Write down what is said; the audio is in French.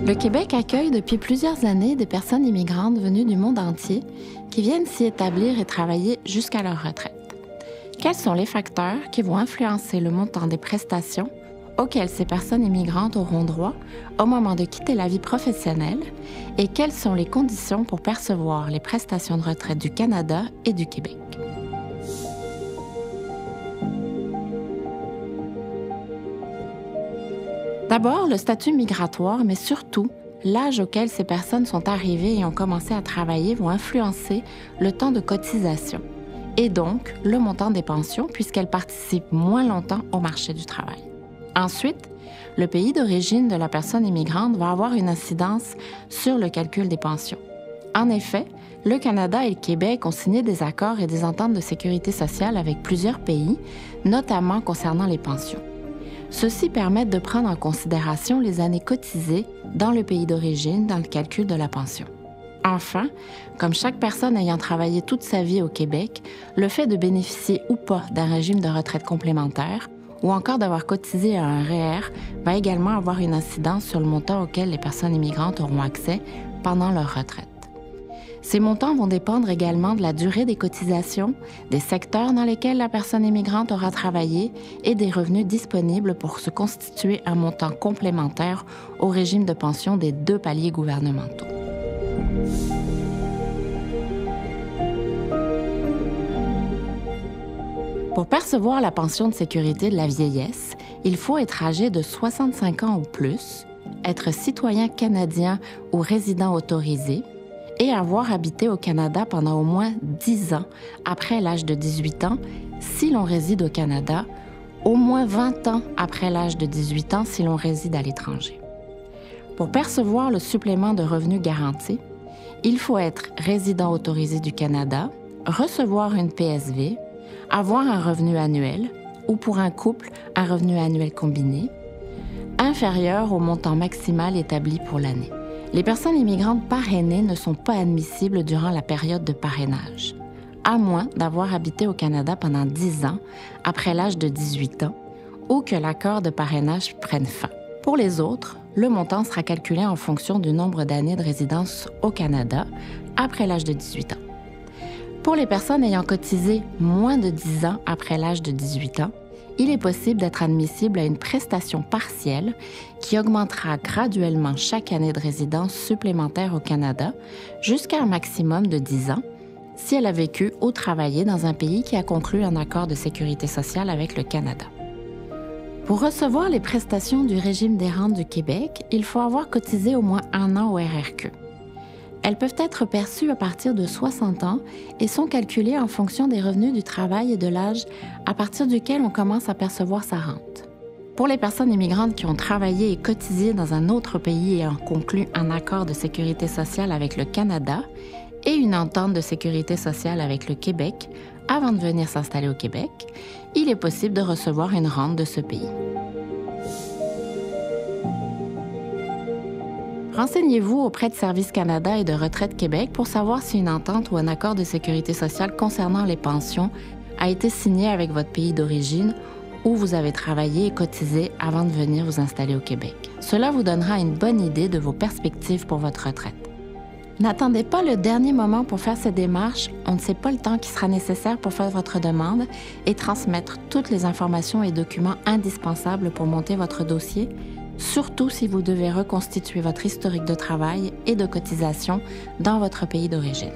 Le Québec accueille depuis plusieurs années des personnes immigrantes venues du monde entier qui viennent s'y établir et travailler jusqu'à leur retraite. Quels sont les facteurs qui vont influencer le montant des prestations auxquelles ces personnes immigrantes auront droit au moment de quitter la vie professionnelle et quelles sont les conditions pour percevoir les prestations de retraite du Canada et du Québec? D'abord, le statut migratoire, mais surtout, l'âge auquel ces personnes sont arrivées et ont commencé à travailler vont influencer le temps de cotisation et donc le montant des pensions puisqu'elles participent moins longtemps au marché du travail. Ensuite, le pays d'origine de la personne immigrante va avoir une incidence sur le calcul des pensions. En effet, le Canada et le Québec ont signé des accords et des ententes de sécurité sociale avec plusieurs pays, notamment concernant les pensions. Ceux-ci permettent de prendre en considération les années cotisées dans le pays d'origine dans le calcul de la pension. Enfin, comme chaque personne ayant travaillé toute sa vie au Québec, le fait de bénéficier ou pas d'un régime de retraite complémentaire ou encore d'avoir cotisé à un REER va également avoir une incidence sur le montant auquel les personnes immigrantes auront accès pendant leur retraite. Ces montants vont dépendre également de la durée des cotisations, des secteurs dans lesquels la personne immigrante aura travaillé et des revenus disponibles pour se constituer un montant complémentaire au régime de pension des 2 paliers gouvernementaux. Pour percevoir la pension de sécurité de la vieillesse, il faut être âgé de 65 ans ou plus, être citoyen canadien ou résident autorisé, et avoir habité au Canada pendant au moins 10 ans après l'âge de 18 ans si l'on réside au Canada, au moins 20 ans après l'âge de 18 ans si l'on réside à l'étranger. Pour percevoir le supplément de revenu garanti, il faut être résident autorisé du Canada, recevoir une PSV, avoir un revenu annuel ou pour un couple, un revenu annuel combiné, inférieur au montant maximal établi pour l'année. Les personnes immigrantes parrainées ne sont pas admissibles durant la période de parrainage, à moins d'avoir habité au Canada pendant 10 ans après l'âge de 18 ans ou que l'accord de parrainage prenne fin. Pour les autres, le montant sera calculé en fonction du nombre d'années de résidence au Canada après l'âge de 18 ans. Pour les personnes ayant cotisé moins de 10 ans après l'âge de 18 ans, il est possible d'être admissible à une prestation partielle qui augmentera graduellement chaque année de résidence supplémentaire au Canada jusqu'à un maximum de 10 ans si elle a vécu ou travaillé dans un pays qui a conclu un accord de sécurité sociale avec le Canada. Pour recevoir les prestations du régime des rentes du Québec, il faut avoir cotisé au moins 1 an au RRQ. Elles peuvent être perçues à partir de 60 ans et sont calculées en fonction des revenus du travail et de l'âge à partir duquel on commence à percevoir sa rente. Pour les personnes immigrantes qui ont travaillé et cotisé dans un autre pays et ont conclu un accord de sécurité sociale avec le Canada et une entente de sécurité sociale avec le Québec avant de venir s'installer au Québec, il est possible de recevoir une rente de ce pays. Renseignez-vous auprès de Service Canada et de Retraite Québec pour savoir si une entente ou un accord de sécurité sociale concernant les pensions a été signé avec votre pays d'origine où vous avez travaillé et cotisé avant de venir vous installer au Québec. Cela vous donnera une bonne idée de vos perspectives pour votre retraite. N'attendez pas le dernier moment pour faire ces démarches. On ne sait pas le temps qui sera nécessaire pour faire votre demande et transmettre toutes les informations et documents indispensables pour monter votre dossier, surtout si vous devez reconstituer votre historique de travail et de cotisation dans votre pays d'origine.